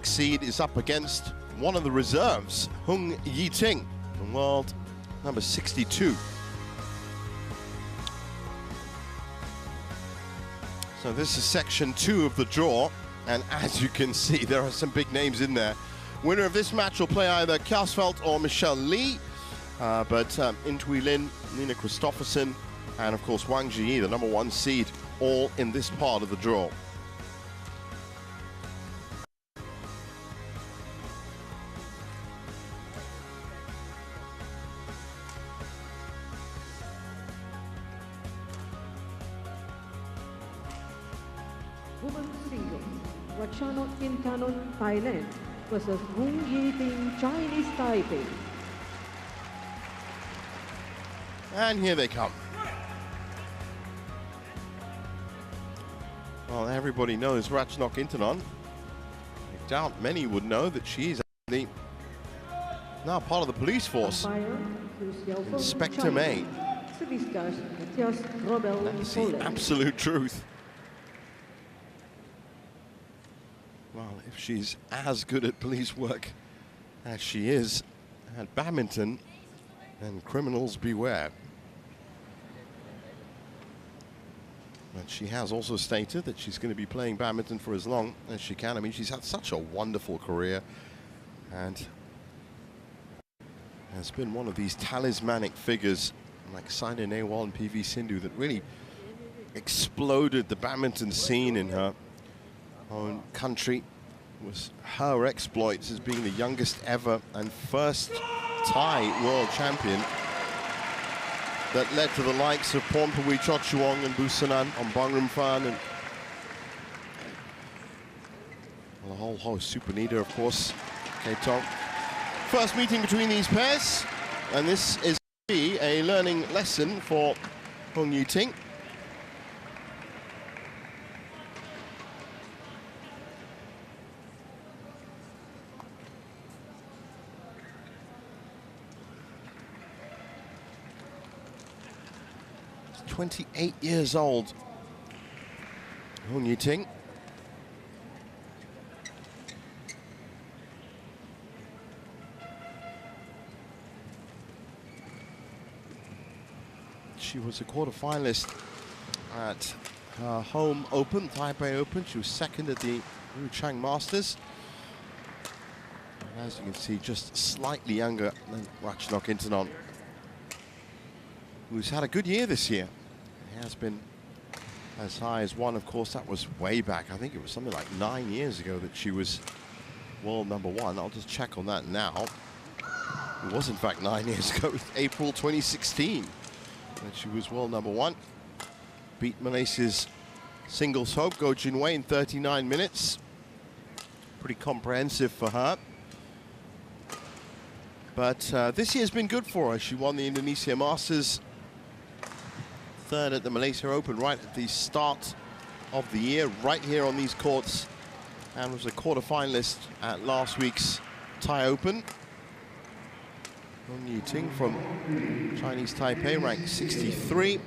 Seed is up against one of the reserves, Yi-Ting, the world number 62. So this is section 2 of the draw, and as you can see, there are some big names in there. Winner of this match will play either Kjaersveld or Michelle Lee, but Intui Lin, Nina Christoffersen, and of course Wang Zhiyi, the number 1 seed, all in this part of the draw. Women's singles, Ratchanok Intanon, Thailand versus Yi-Ting, Chinese Taipei. And here they come. Well, everybody knows Ratchanok Intanon. I doubt many would know that she's actually now part of the police force. Inspector May. That's the absolute truth. Well, if she's as good at police work as she is at badminton, then criminals beware. But she has also stated that she's going to be playing badminton for as long as she can. I mean, she's had such a wonderful career and has been one of these talismanic figures like Saina Nehwal and PV Sindhu that really exploded the badminton scene in her own country. It was her exploits as being the youngest ever and first Thai world champion that led to the likes of Pornpawee Chochuong and Busanan on Bangramfan and well, a whole host. Supanita, of course, K-Tong. First meeting between these pairs, and this is a learning lesson for Yi-Ting. He's 28 years old, Yi-Ting. She was a quarter-finalist at her home Open, Taipei Open. She was second at the Ruchang Masters. And as you can see, just slightly younger than Ratchanok Intanon, who's had a good year this year. He has been as high as one, of course, that was way back. I think it was something like 9 years ago that she was world number 1. I'll just check on that now. It was, in fact, 9 years ago, April 2016. And she was world number 1. Beat Malaysia's singles hope, Go Jinwei, in 39 minutes. Pretty comprehensive for her. But this year's been good for her. She won the Indonesia Masters, third at the Malaysia Open right at the start of the year, right here on these courts, and was a quarter-finalist at last week's Thai Open. Yi-Ting from Chinese Taipei, ranked 63.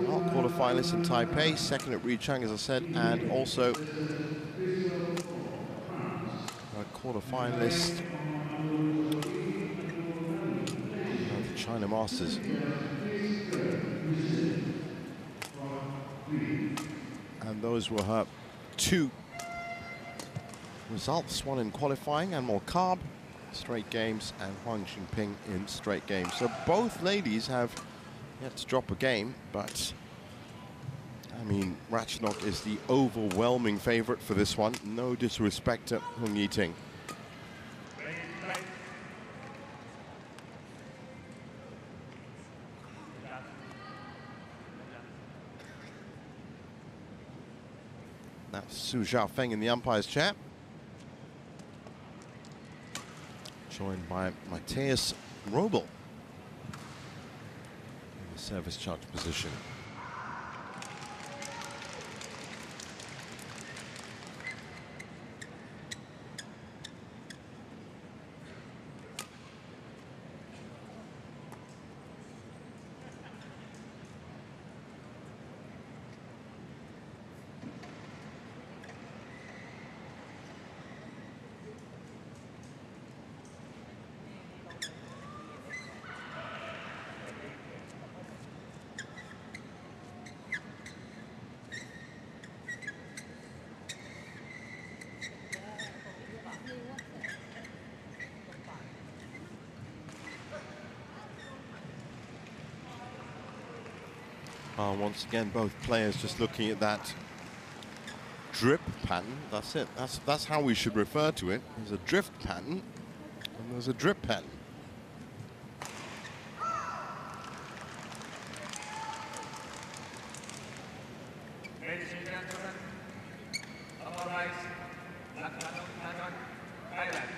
Well, quarter-finalist in Taipei, second at Ruchang, as I said, and also a quarter-finalist at the China Masters. And those were her 2 results, one in qualifying and more carb straight games, and Huang Xingping in straight games. So both ladies have yet to drop a game, but I mean, Ratchanok is the overwhelming favorite for this one. No disrespect to Yi-Ting. That's Su Zhaofeng in the umpire's chair, joined by Matthias Robel in the service charge position. Once again, both players just looking at that drip pattern. That's it. That's how we should refer to it. There's a drift pattern and there's a drip pattern. Ladies and gentlemen, upper rise, Ratchanok Intanon, Thailand.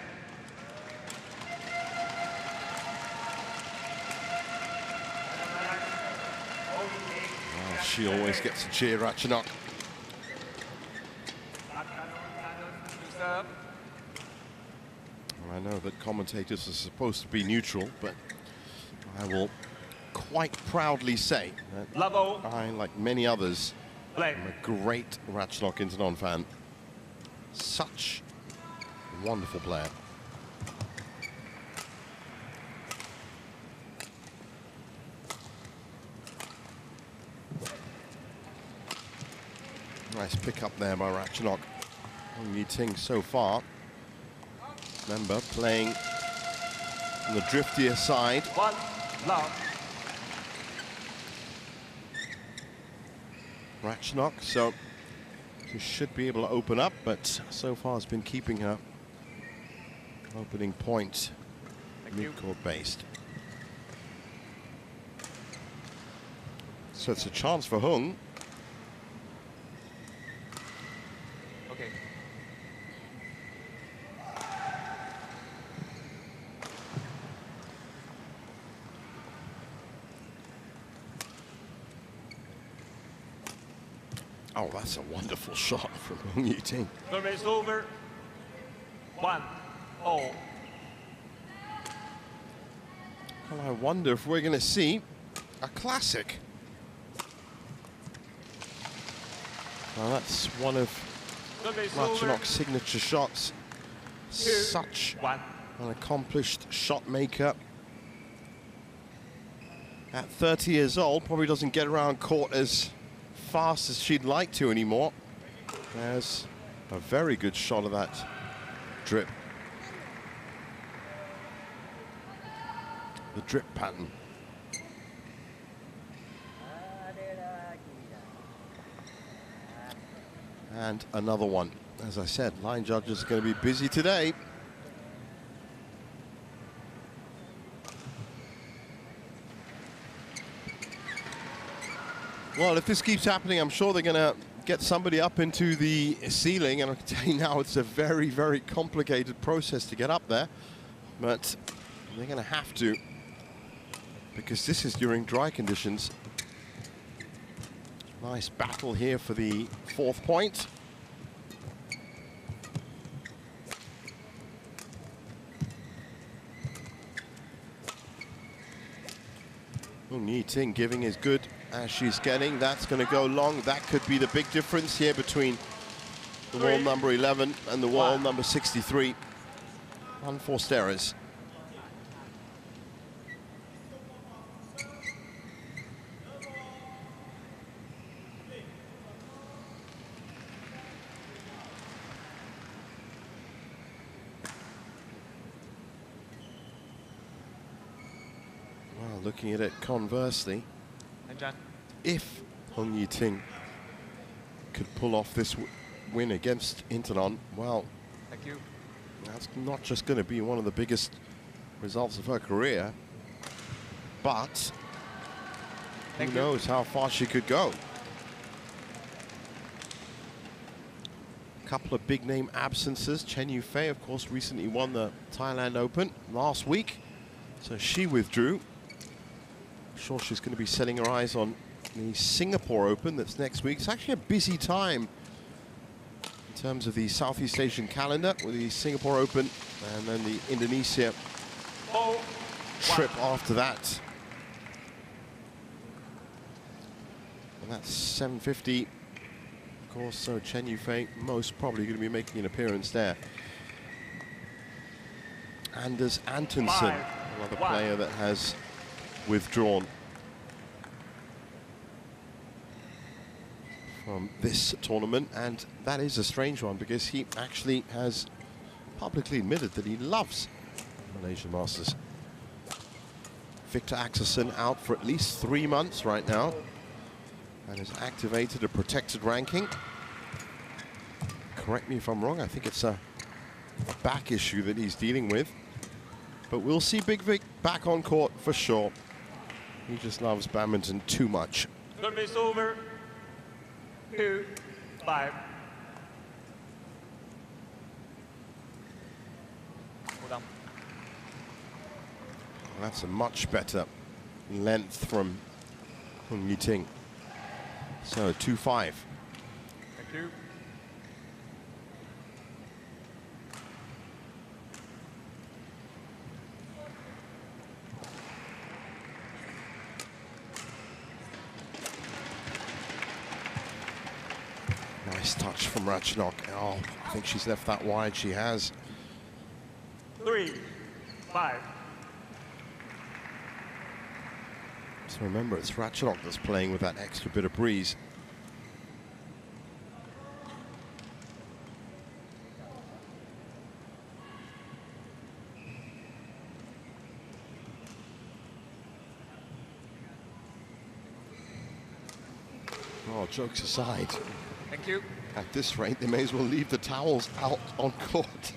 Oh, she always gets a cheer, Ratchanok. I know that commentators are supposed to be neutral, but I will quite proudly say that Level. I, like many others, Play. am a great Ratchanok Intanon fan. Such a wonderful player. Nice pick up there by Ratchanok. Yi-Ting so far. Remember, playing on the driftier side. One love. Ratchanok, so she should be able to open up, but so far has been keeping her opening point mid-court based. So it's a chance for Hung. Okay. Oh, that's a wonderful shot from Hung Yi-Ting. Service is over. 1-0. Well, I wonder if we're going to see a classic. Well, that's one of Service over. Ratchanok's signature shots. Such 1. an accomplished shot maker. At 30 years old, probably doesn't get around court as fast as she'd like to anymore. There's a very good shot of that drip. The drip pattern. And another one. As I said, line judges are going to be busy today. Well, if this keeps happening, I'm sure they're going to get somebody up into the ceiling. And I can tell you now, it's a very, very complicated process to get up there. But they're going to have to, because this is during dry conditions. Nice battle here for the 4th point. Yi-Ting giving as good as she's getting. That's going to go long. That could be the big difference here between the world number 11 and the world number 63. Unforced errors. Well, looking at it conversely, if Hung Yi-Ting could pull off this win against Intanon, well, Thank you. that's not just going to be one of the biggest results of her career, but who knows how far she could go. A couple of big name absences. Chen Yufei, of course, recently won the Thailand Open last week, so she withdrew. I'm sure she's going to be setting her eyes on the Singapore Open that's next week. It's actually a busy time in terms of the Southeast Asian calendar with the Singapore Open and then the Indonesia trip after that. And that's 7:50, of course, so Chen Yufei most probably going to be making an appearance there. Anders Antonsen, another player that has withdrawn from this tournament, and that is a strange one because he actually has publicly admitted that he loves Malaysian Masters. Victor Axelsen out for at least 3 months right now. and has activated a protected ranking. Correct me if I'm wrong, I think it's a back issue that he's dealing with. But we'll see Big Vic back on court for sure. He just loves badminton too much. Service over. 2-5. Hold on. That's a much better length from Yi-Ting. So 2-5. Thank you. Nice touch from Ratchanok. Oh, I think she's left that wide. She has. 3-5. So remember, it's Ratchanok that's playing with that extra bit of breeze. Oh, jokes aside. Thank you. At this rate, they may as well leave the towels out on court.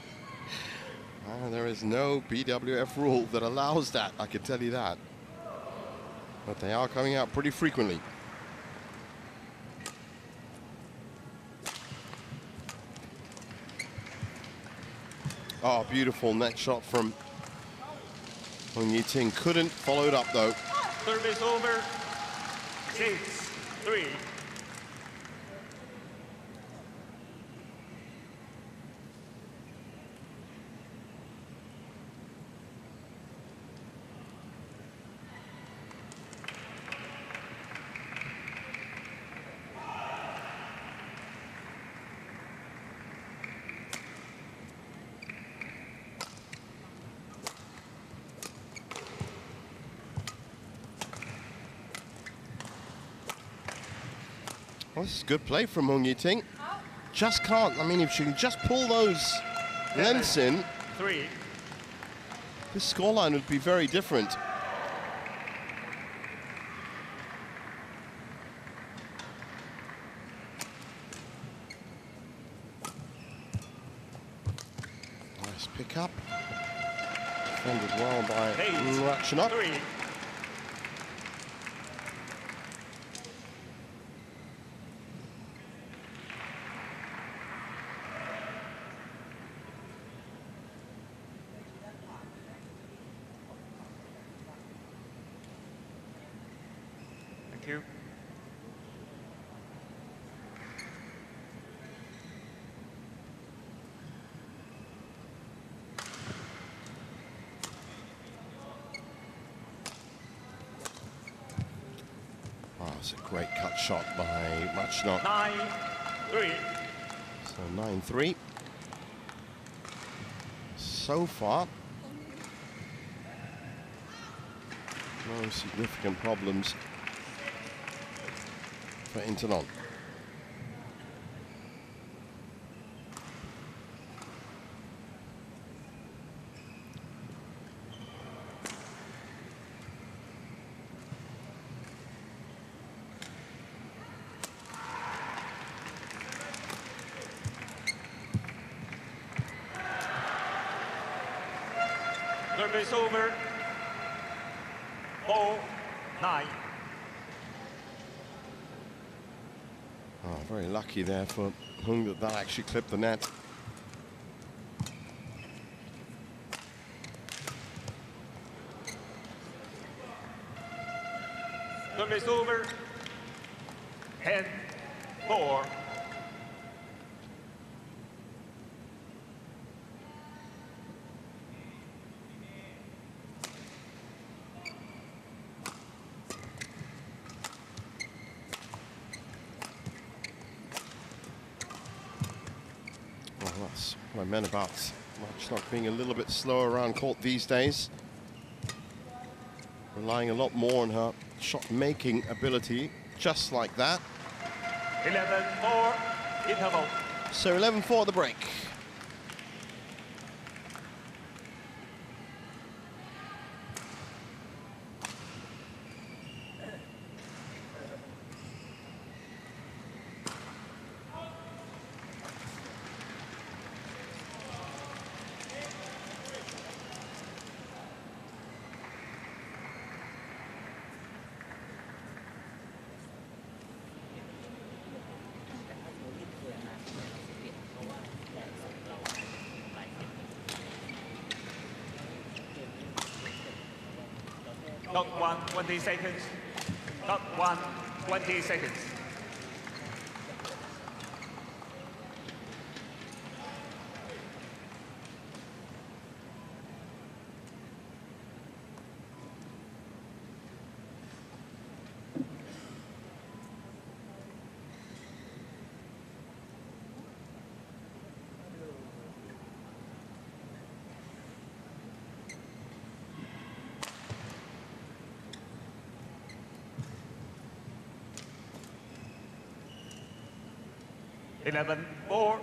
There is no BWF rule that allows that, I can tell you that. But they are coming out pretty frequently. Oh, beautiful net shot from Yi-Ting. Couldn't follow it up, though. Service over. 6-3. Well, this is good play from Yi-Ting. Just can't. I mean, if she can just pull those lengths in, 3. this scoreline would be very different. Nice pick up. Defended well by Ratchanok. 3. Thank you. Oh, it's a great cut shot by Ratchanok. 9-3. So 9-3. So far, no significant problems for Intanon. Service over. 4-9. Oh, very lucky there for Hung that that actually clipped the net. Service over. 10-4. Well, that's what I meant about Ratchanok being a little bit slower around court these days. Relying a lot more on her shot-making ability, just like that. 11-4. Interval. So 11-4 at the break. Dot 1, 20 seconds. Dot 1, 20 seconds. Eleven, 4,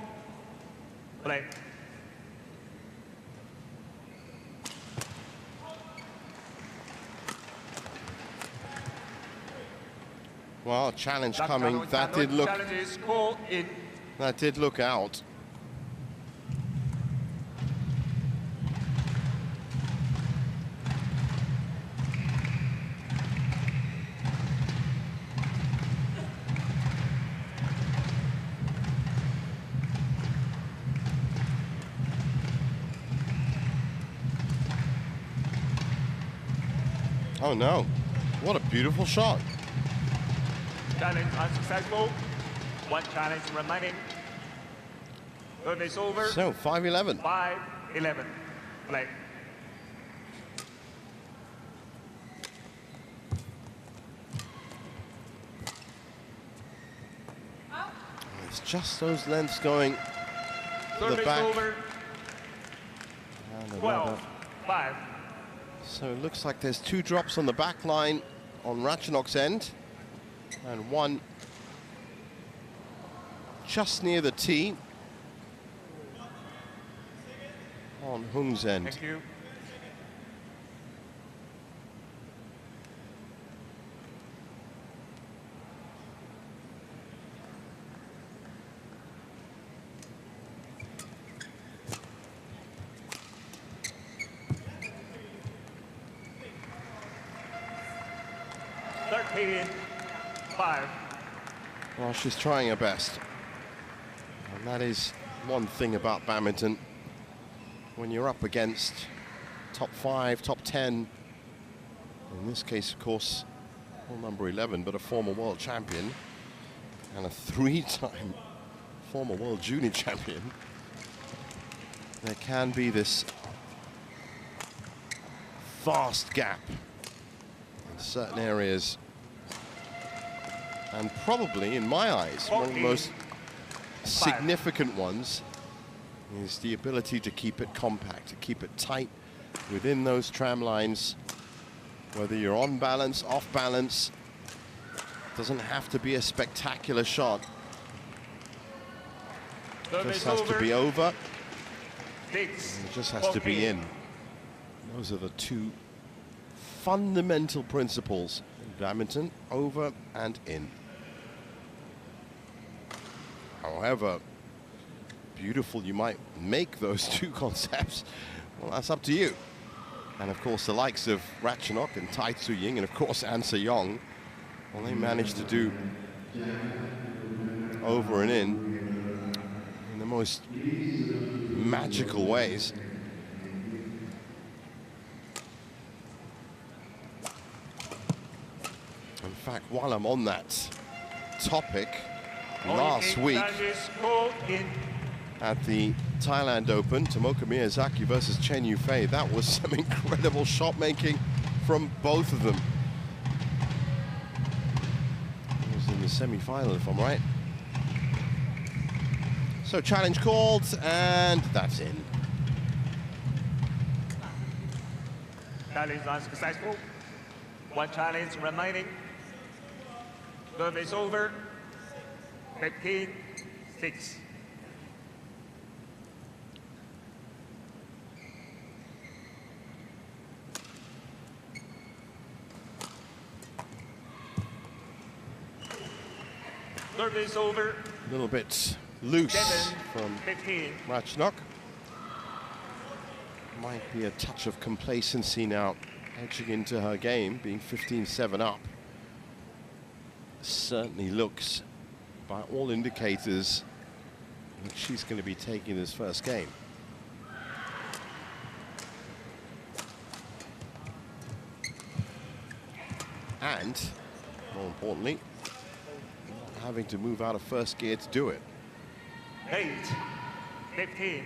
play. Well, challenge coming. That did look. Challenges call in. That did look out. Oh no, what a beautiful shot. Challenge unsuccessful. One challenge remaining. Service over. So 5-11. 5-11. Play. It's just those lengths going to the Service back. over. And another. 12, 5. So it looks like there's 2 drops on the back line on Ratchanok's end, and 1 just near the tee on Hung's end. Thank you. Well, she's trying her best. And that is one thing about badminton. When you're up against top 5, top 10, in this case, of course, well, number 11, but a former world champion and a 3-time former world junior champion, there can be this vast gap in certain areas. And probably, in my eyes, one of the most significant ones is the ability to keep it compact, to keep it tight within those tram lines. Whether you're on balance, off balance, doesn't have to be a spectacular shot. It just has to be over. It just has to be in. Those are the 2 fundamental principles in badminton: over and in. However beautiful you might make those 2 concepts, well, that's up to you. And of course, the likes of Ratchanok and Tai Tzu Ying, and of course An Se-yong, well, they managed to do over and in the most magical ways. In fact, while I'm on that topic, last week at the Thailand Open, Tomoka Miyazaki versus Chen Yufei, that was some incredible shot making from both of them. It was in the semi-final, if I'm right. So challenge called, and that's in. Challenge unsuccessful. 1 challenge remaining. Service over. 15-6. Service over. A little bit loose from 15. Ratchanok. Might be a touch of complacency now, edging into her game, being 15-7 up. Certainly looks, by all indicators, like she's going to be taking this first game. And, more importantly, not having to move out of first gear to do it. 8-15.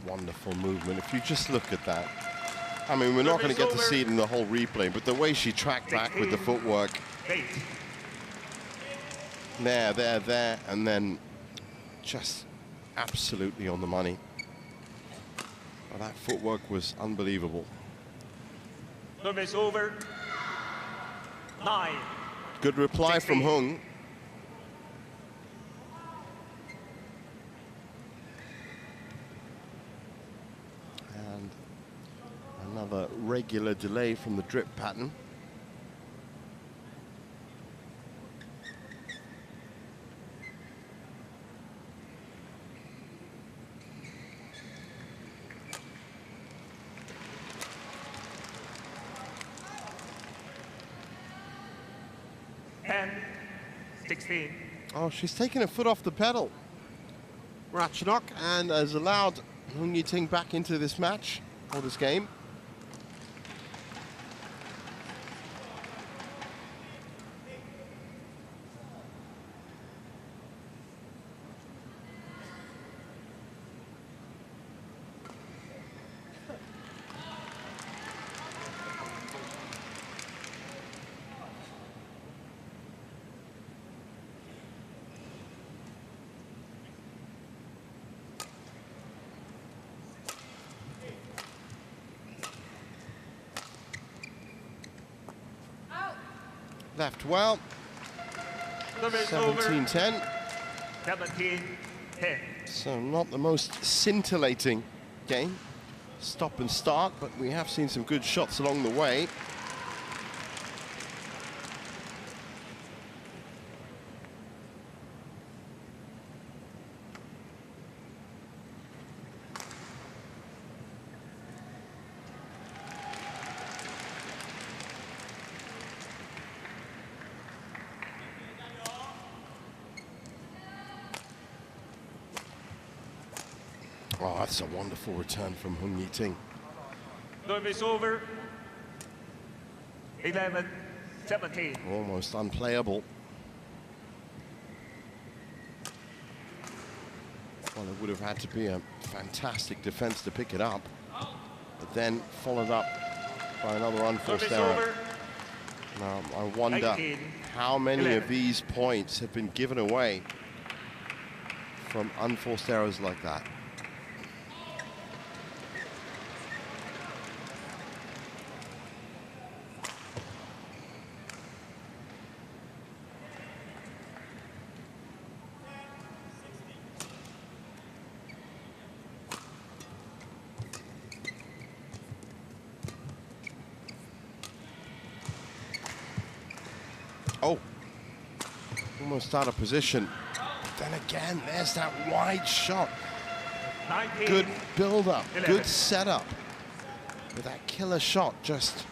Wonderful movement. If you just look at that, I mean, we're not going to get to see it in the whole replay, but the way she tracked back with the footwork, there, and then just absolutely on the money. Well, that footwork was unbelievable. Service over. 9. Good reply from Hung. Another regular delay from the drip pattern. And 16. Oh, she's taken her foot off the pedal, Ratchanok, and has allowed Yi-Ting back into this match, or this game. Left well. 17-10. 17-10. So not the most scintillating game. Stop and start, but we have seen some good shots along the way. Oh, that's a wonderful return from Yi-Ting. Service over. 11-17. Almost unplayable. Well, it would have had to be a fantastic defense to pick it up, but then followed up by another unforced error. Now, I wonder 18, how many 11. of these points have been given away from unforced errors like that. Oh, almost out of position. But then again, there's that wide shot. 19, Good build-up, 11. good setup. But that killer shot just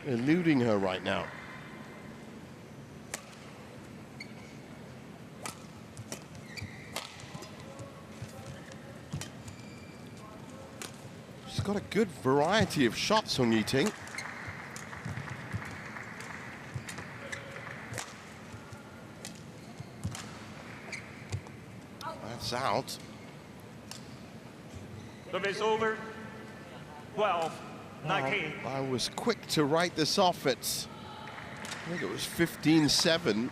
eluding her right now. She's got a good variety of shots on Yi-Ting. Out. Service over. 12-19. I was quick to write this off at, I think it was 15-7.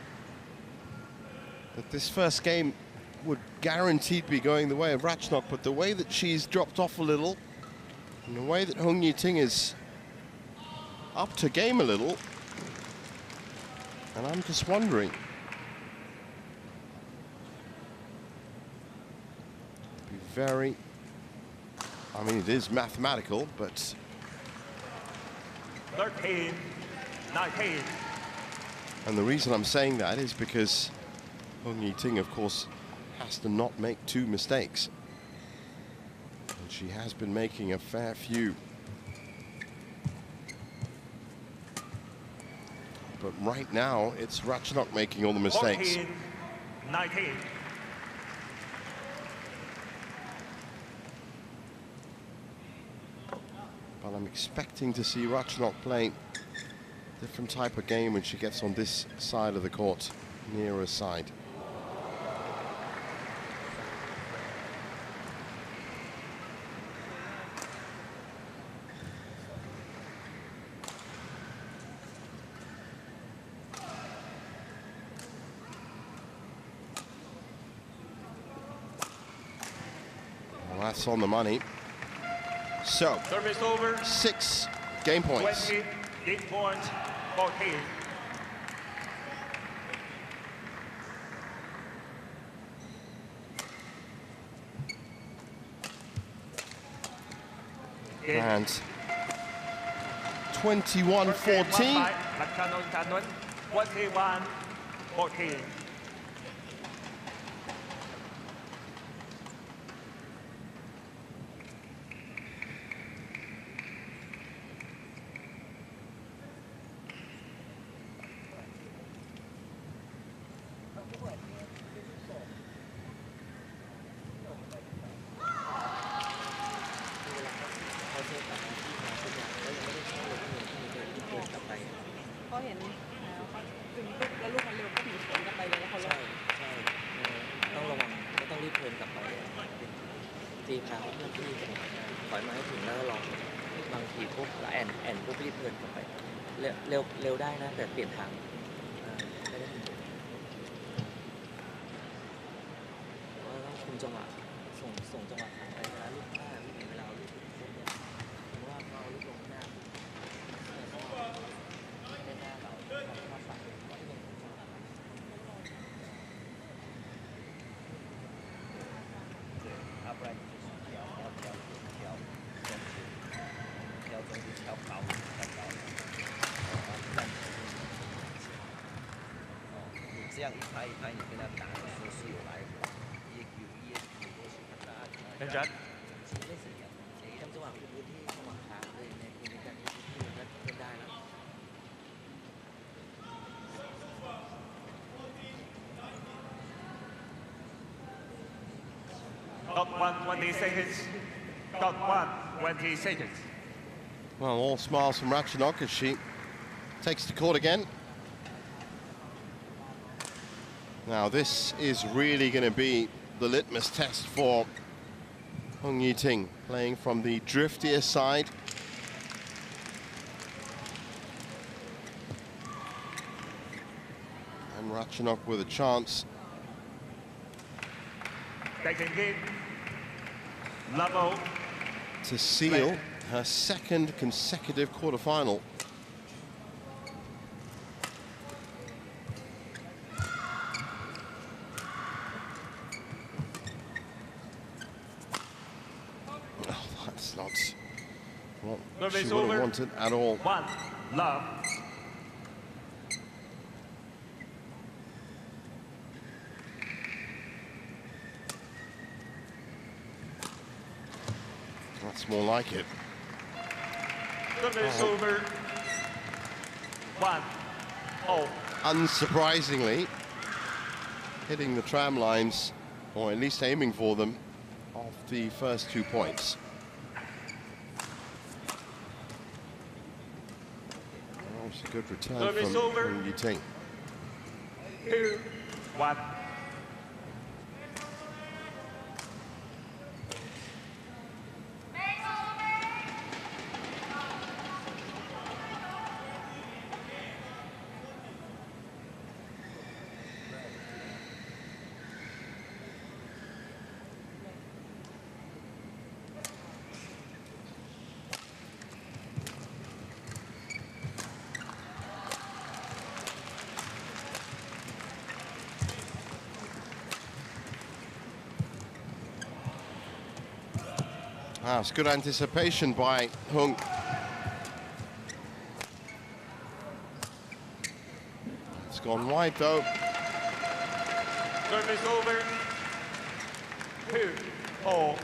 That this first game would guaranteed be going the way of Ratchanok, but the way that she's dropped off a little, and the way that Yi-Ting is up to game a little, and I'm just wondering. Very, I mean, it is mathematical, but 13-19. And the reason I'm saying that is because Yi-Ting, of course, has to not make two mistakes. And she has been making a fair few. But right now, it's Ratchanok making all the mistakes. 19. But I'm expecting to see Ratchanok play a different type of game when she gets on this side of the court, nearer side. Well, that's on the money. So, Service over. 6 game points. 20, game point, 14. And 21-14. Ratchanok Intanon, 21-14. Top 120 seconds. Top 120 seconds. Well, all smiles from Ratchanok as she takes the court again. Now, this is really going to be the litmus test for Yi-Ting, playing from the driftier side. And Ratchanok with a chance Second game. Level. to seal her second consecutive quarterfinal. Oh, that's not what she would have wanted at all. 1 love. That's more like it. Service over. 1-0. Unsurprisingly, hitting the tram lines, or at least aiming for them, off the first 2 points. Oh, it's a good return Service over. from Yi-Ting. 2-1. Ah, it's good anticipation by Hung. It's gone wide though. Service over. 2-4.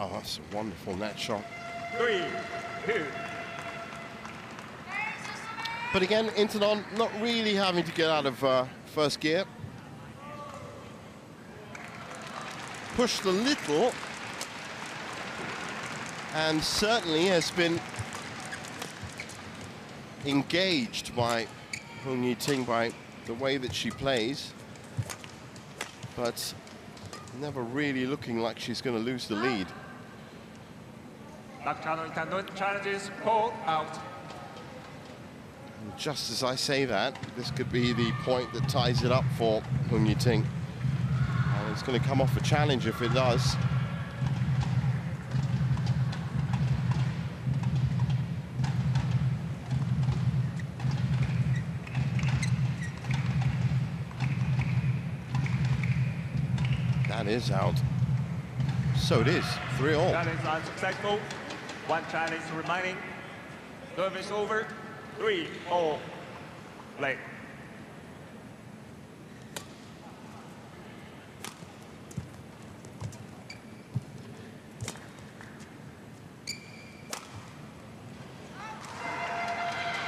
Oh, that's a wonderful net shot. 3-2. But again, Intanon not really having to get out of first gear. Pushed a little, and certainly has been engaged by Yi-Ting by the way that she plays, but never really looking like she's going to lose the lead. Ratchanok Intanon challenges called out. And just as I say that, this could be the point that ties it up for Yi-Ting. And it's going to come off a challenge if it does. That is out. So it is, 3-all. Challenge unsuccessful. One challenge remaining. Service over. 3-all. Play.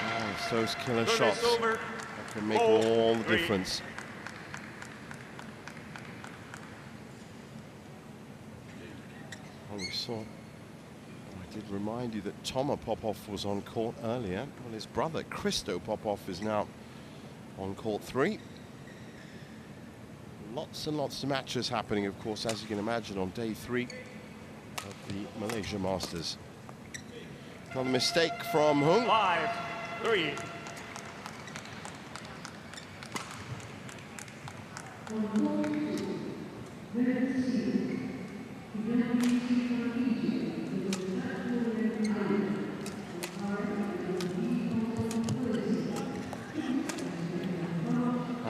Oh, it's those killer shots Over. that can make all the difference. Oh, we saw. I did remind you that Toma Popov was on court earlier. Well, his brother Christo Popov is now on court 3. Lots and lots of matches happening, of course, as you can imagine, on day 3 of the Malaysia Masters. Another mistake from Hung. 5-3.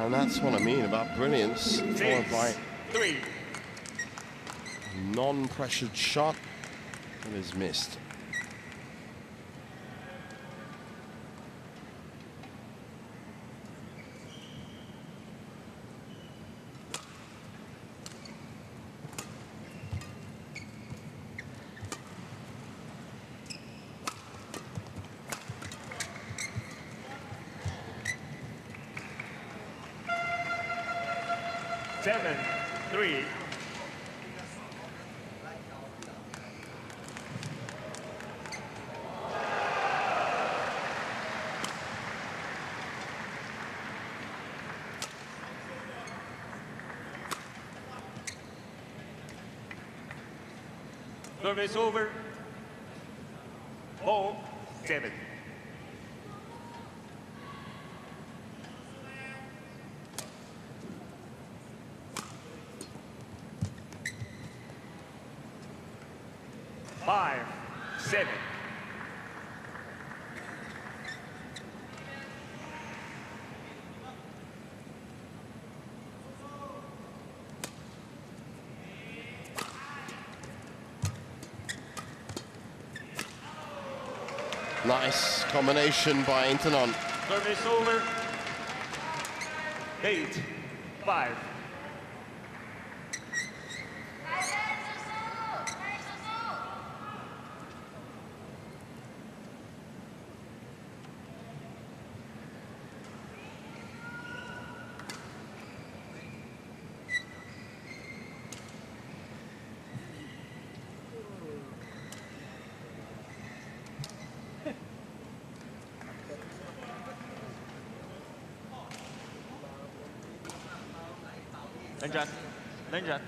And that's what I mean about brilliance, followed by 3. a non-pressured shot that is missed. Seven, 3. Service over. 4-7. Five, 7. Nice combination by Intanon. Service over. 8-5. Lên trận.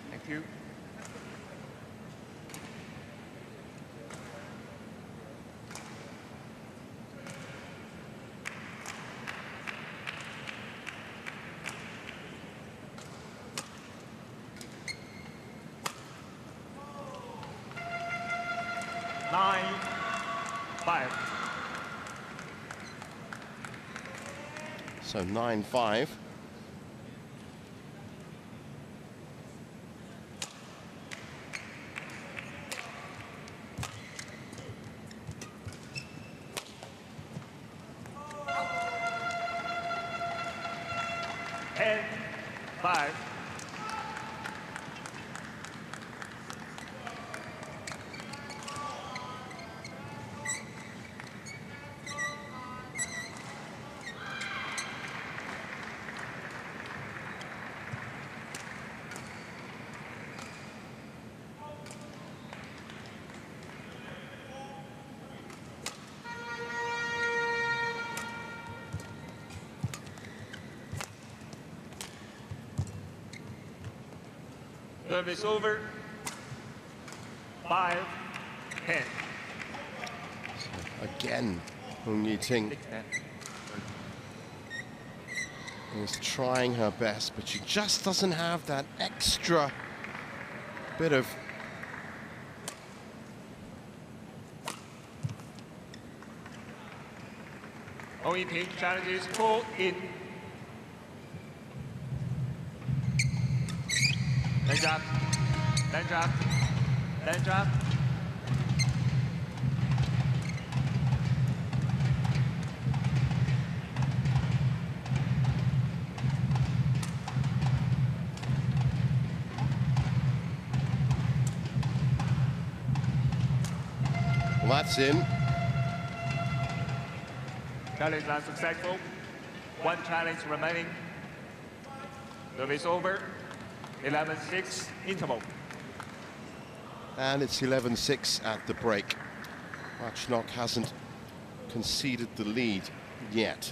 Thank you. Nine, 5. So 9-5. Service over. 5-10. Again, Yi-Ting is trying her best, but she just doesn't have that extra bit of Yi-Ting challenges 4 in. Then drop. Then drop. Then drop. Well, that's in. Challenge unsuccessful. 1 challenge remaining. Service over. 11-6 interval. And it's 11-6 at the break. Ratchanok hasn't conceded the lead yet.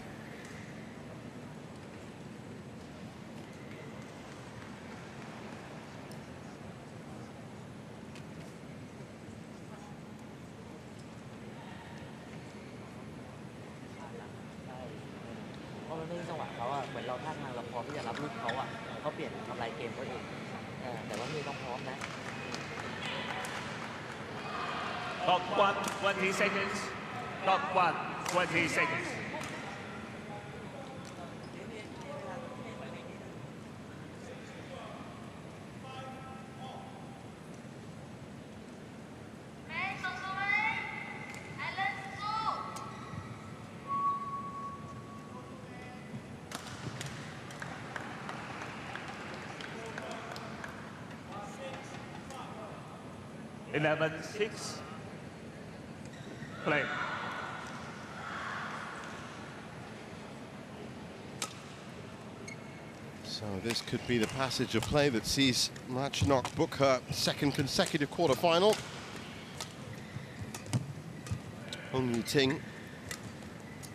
Top 1, 20 seconds. Top 1, 20 seconds. (11-6). Play. So this could be the passage of play that sees Ratchanok book her 2nd consecutive quarterfinal. Yi-Ting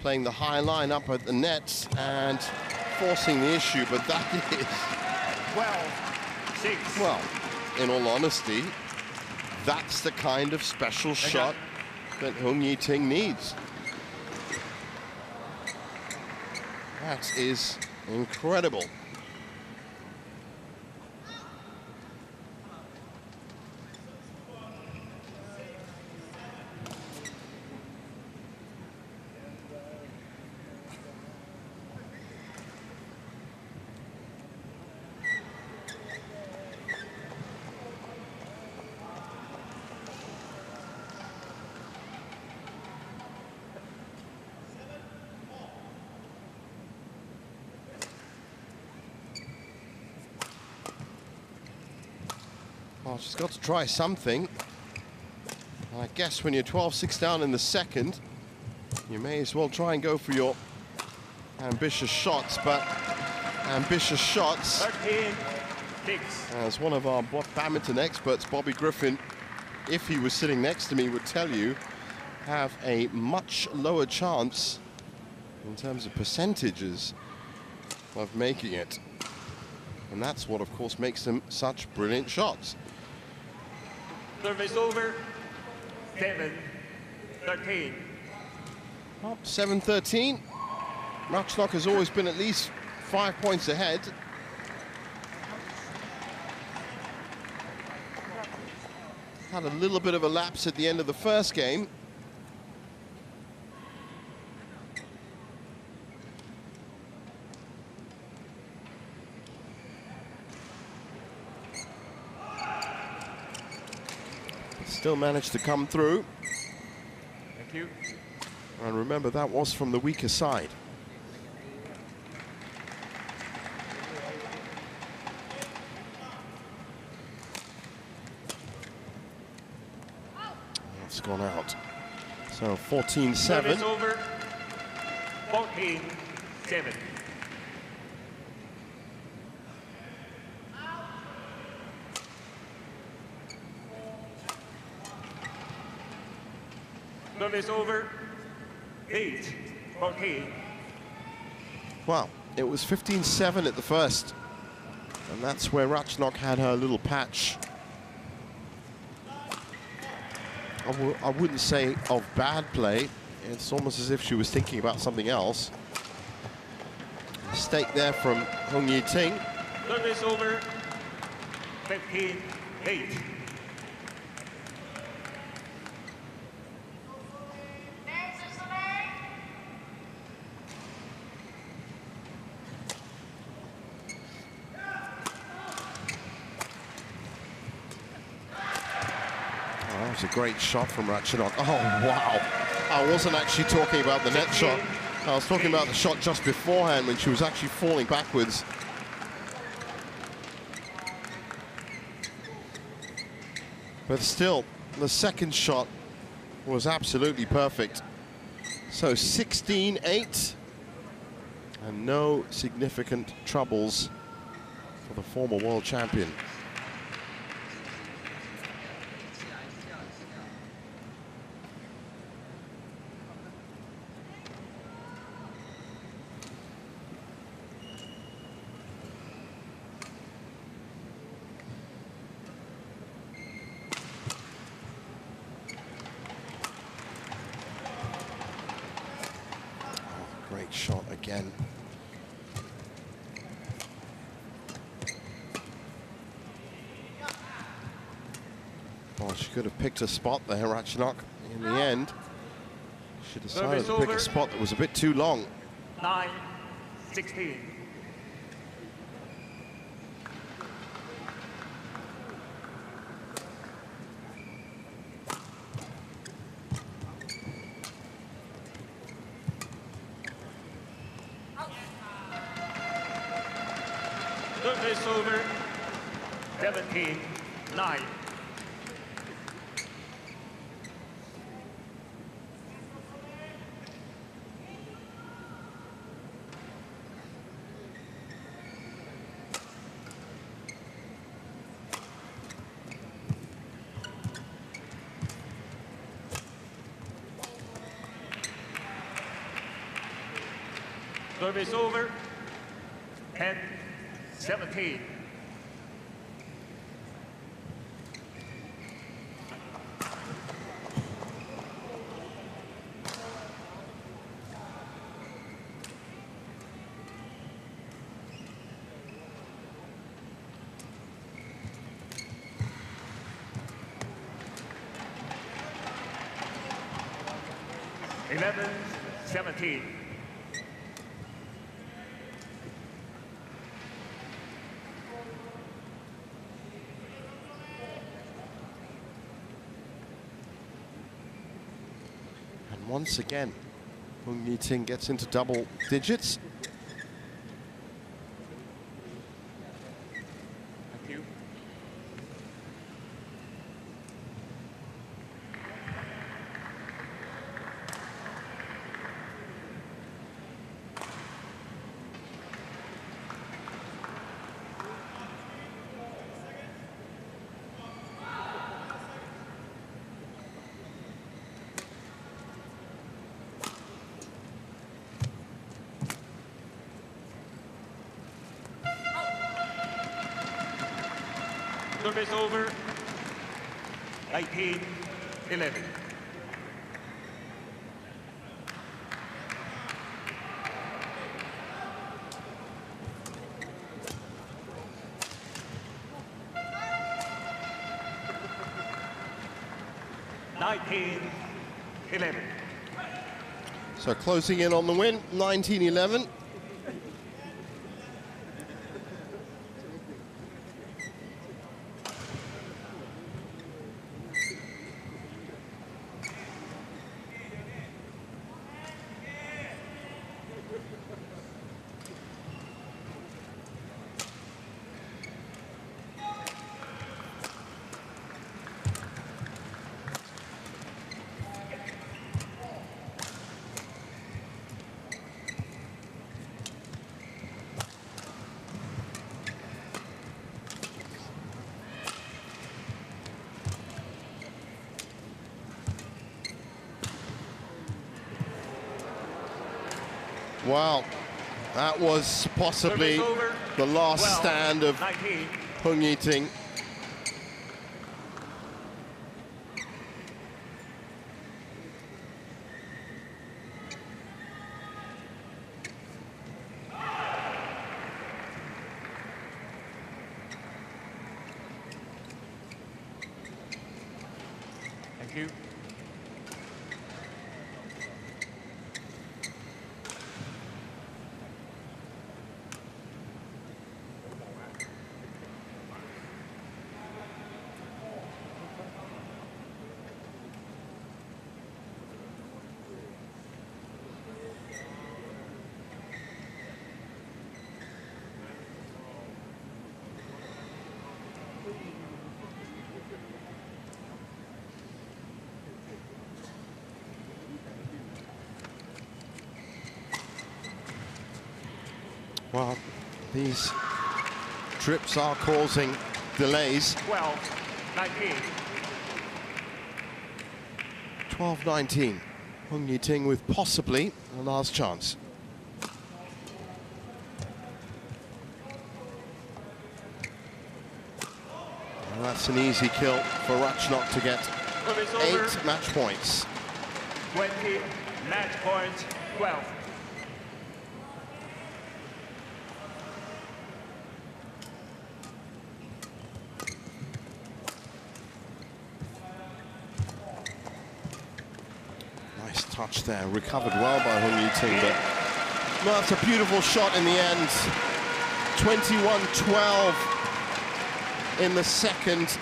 playing the high line up at the nets and forcing the issue, but that is... 12-6. Well, in all honesty, that's the kind of special shot that Yi-Ting needs. That is incredible. Well, she's got to try something. I guess when you're 12-6 down in the 2nd, you may as well try and go for your ambitious shots, but ambitious shots, 13-6. as one of our badminton experts, Bobby Griffin, if he was sitting next to me, would tell you, have a much lower chance in terms of percentages of making it. And that's what, of course, makes them such brilliant shots. Service over. 7-13. Up 7-13. Ratchanok has always been at least 5 points ahead. Had a little bit of a lapse at the end of the first game. Still managed to come through. Thank you. And remember, that was from the weaker side. That's gone out. So 14-7. Service over. 14-7. Service over. 8-14. Wow, it was 15-7 at the first. And that's where Ratchanok had her little patch. I wouldn't say of bad play. It's almost as if she was thinking about something else. Mistake there from Yi-Ting. Service over. 15-8. That was a great shot from Ratchanok. Oh, wow. I wasn't actually talking about the net shot. I was talking about the shot just beforehand when she was actually falling backwards. But still, the second shot was absolutely perfect. So 16-8. And no significant troubles for the former world champion. Great shot again. Well, she could have picked a spot there, Ratchanok. In the end, she decided to pick a spot that was a bit too long. 9-16. Service over. 17-9. Service over. 10-17. Eleven, 17. And once again, Yi-Ting gets into double digits. Thank you. Service over. 19-11. So closing in on the win, 19-11. Wow, that was possibly the last 12, stand of 19. Hung Yi-Ting. Thank you. Well, these trips are causing delays. 12, 19. 12-19. Hung Yi-Ting with possibly a last chance. And that's an easy kill for Ratchanok to get Service over. 8 match points. 20, match point 12. Nice touch there, recovered well by Hung Yi-Ting, but no, it's a beautiful shot in the end. 21-12 in the second.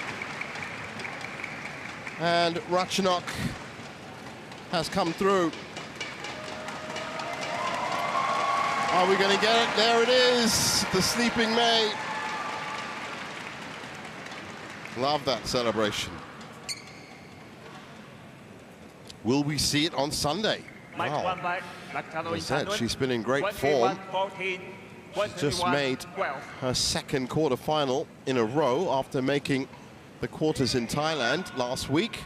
And Ratchanok has come through. Are we going to get it? There it is, the Sleeping May. Love that celebration. Will we see it on Sunday? Match Wow. won by Ratchanok As I said, Intanon. she's been in great form. 21-14, She's just made 12. her second quarterfinal in a row after making the quarters in Thailand last week.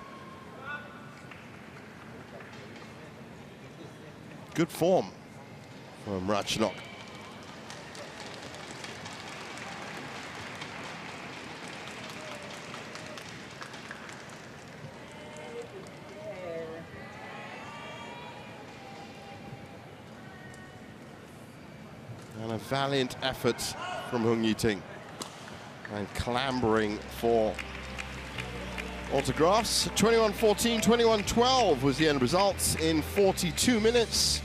Good form from Ratchanok. And a valiant effort from Hung Yi-Ting. And clambering for autographs. 21-14, 21-12 was the end results in 42 minutes.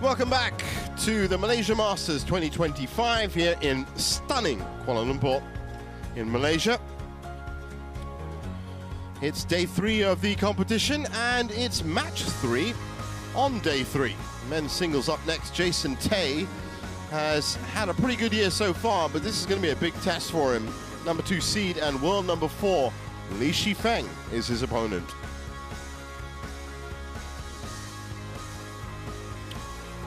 Welcome back to the Malaysia Masters 2025 here in stunning Kuala Lumpur in Malaysia. It's day 3 of the competition and it's match 3 on day 3. Men's singles up next. Jason Tay has had a pretty good year so far, but this is going to be a big test for him. Number 2 seed and world number 4, Li Shifeng, is his opponent.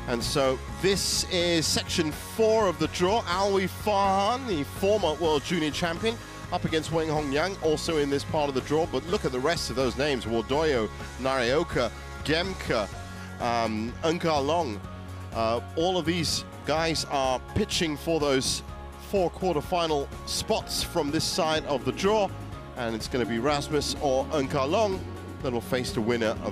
And so this is section 4 of the draw. Alwi Farhan, the former world junior champion, up against Weng Hong Yang, also in this part of the draw. But look at the rest of those names: Wardoyo, Narioka, Gemka, Eunka Long. All of these guys are pitching for those 4 quarterfinal spots from this side of the draw. And it's going to be Rasmus or Eunka Long that will face the winner of